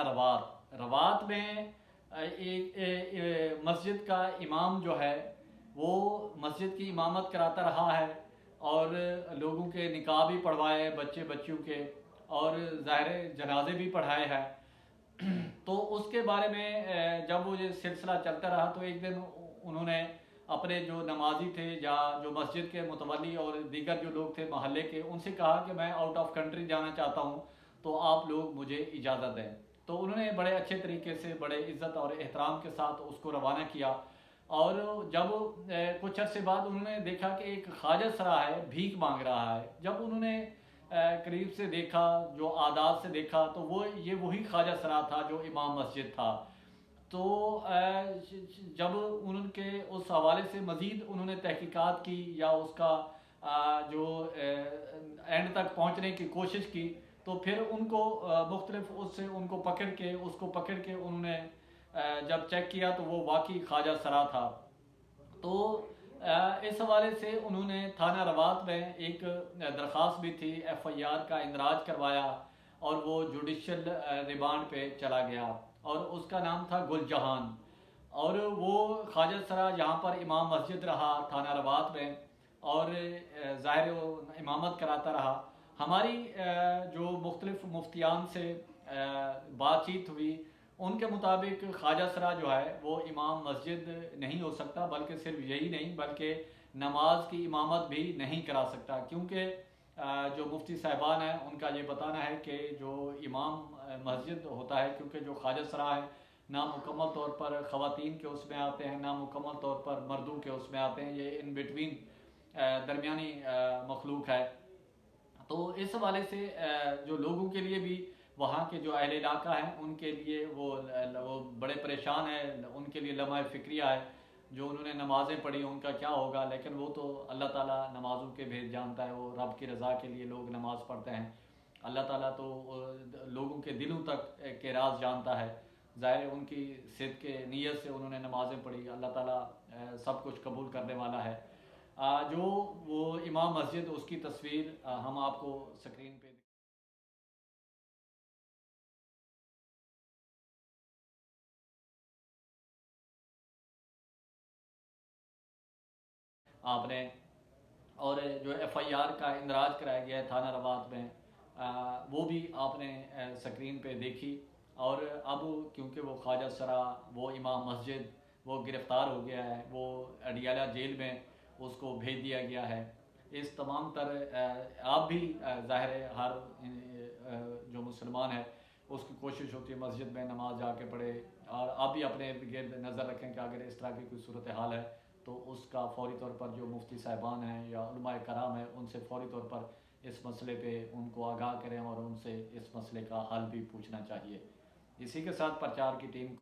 रवात। रवात में एक मस्जिद का इमाम जो है वो मस्जिद की इमामत कराता रहा है और लोगों के निकाह भी पढ़वाए, बच्चे बच्चियों के, और ज़ाहिर जनाजे भी पढ़ाए हैं। तो उसके बारे में जब वो ये सिलसिला चलता रहा तो एक दिन उन्होंने अपने जो नमाजी थे या जो मस्जिद के मुतवली और दीगर जो लोग थे महल्ले के, उनसे कहा कि मैं आउट ऑफ कंट्री जाना चाहता हूँ, तो आप लोग मुझे इजाज़त दें। तो उन्होंने बड़े अच्छे तरीके से, बड़े इज़्ज़त और एहतराम के साथ उसको रवाना किया। और जब कुछ अरसे बाद उन्होंने देखा कि एक ख्वाजा सरा है भीख मांग रहा है। जब उन्होंने करीब से देखा, जो आदात से देखा, तो वो ये वही ख्वाजा सरा था जो इमाम मस्जिद था। तो जब उनके उस हवाले से मज़ीद उन्होंने तहकीकात की या उसका जो एंड तक पहुंचने की कोशिश की, तो फिर उनको मुख्तलिफ उससे उनको पकड़ के उन्होंने जब चेक किया तो वो वाकई ख्वाजा सरा था। तो इस हवाले से उन्होंने थाना रवात में एक दरख्वास्त भी थी, एफआईआर का इंदराज करवाया और वो जुडिशल रिमांड पे चला गया और उसका नाम था गुलजहान। और वो ख्वाजा सरा यहाँ पर इमाम मस्जिद रहा थाना रवात में और ज़ाहिर वो इमामत कराता रहा। हमारी जो मुख्तलिफ मुफ्तियान से बातचीत हुई, उनके मुताबिक ख्वाजा सरा जो है वो इमाम मस्जिद नहीं हो सकता, बल्कि सिर्फ यही नहीं बल्कि नमाज की इमामत भी नहीं करा सकता, क्योंकि जो मुफ्ती साहिबान हैं उनका ये बताना है कि जो इमाम मस्जिद होता है, क्योंकि जो ख्वाजा सरा है ना मुकम्मल तौर पर ख़वातीन के उसमें आते हैं, ना मुकम्मल तौर पर मर्दों के उसमें आते हैं, ये इन बिटवीन दरमियानी मखलूक है। तो इस हवाले से जो लोगों के लिए भी, वहाँ के जो अहले इलाका हैं उनके लिए वो बड़े परेशान हैं, उनके लिए लम्हा फ़िक्रिया है। जो उन्होंने नमाज़ें पढ़ी उनका क्या होगा, लेकिन वो तो अल्लाह ताला नमाज़ों के भेद जानता है, वो रब की रज़ा के लिए लोग नमाज़ पढ़ते हैं। अल्लाह ताला तो लोगों के दिलों तक के राज जानता है। ज़ाहिर है उनकी सिद्क़ के नीयत से उन्होंने नमाज़ें पढ़ी, अल्लाह ताला सब कुछ कबूल करने वाला है। जो वो इमाम मस्जिद, उसकी तस्वीर हम आपको स्क्रीन पे आपने, और जो एफआईआर का इंदराज कराया गया है थाना रवात में, वो भी आपने स्क्रीन पे देखी। और अब क्योंकि वो ख्वाजा सरा, वो इमाम मस्जिद, वो गिरफ़्तार हो गया है, वो अडियाला जेल में उसको भेज दिया गया है। इस तमाम आप भी ज़ाहिर है हर जो मुसलमान है उसकी कोशिश होती है मस्जिद में नमाज जाके पढ़े, और आप भी अपने गिर्द नज़र रखें कि अगर इस तरह की कोई सूरत हाल है तो उसका फ़ौरी तौर पर जो मुफ्ती साहिबान हैं या उलमाए कराम हैं उनसे फ़ौरी तौर पर इस मसले पे उनको आगाह करें और उनसे इस मसले का हल भी पूछना चाहिए। इसी के साथ प्रचार की टीम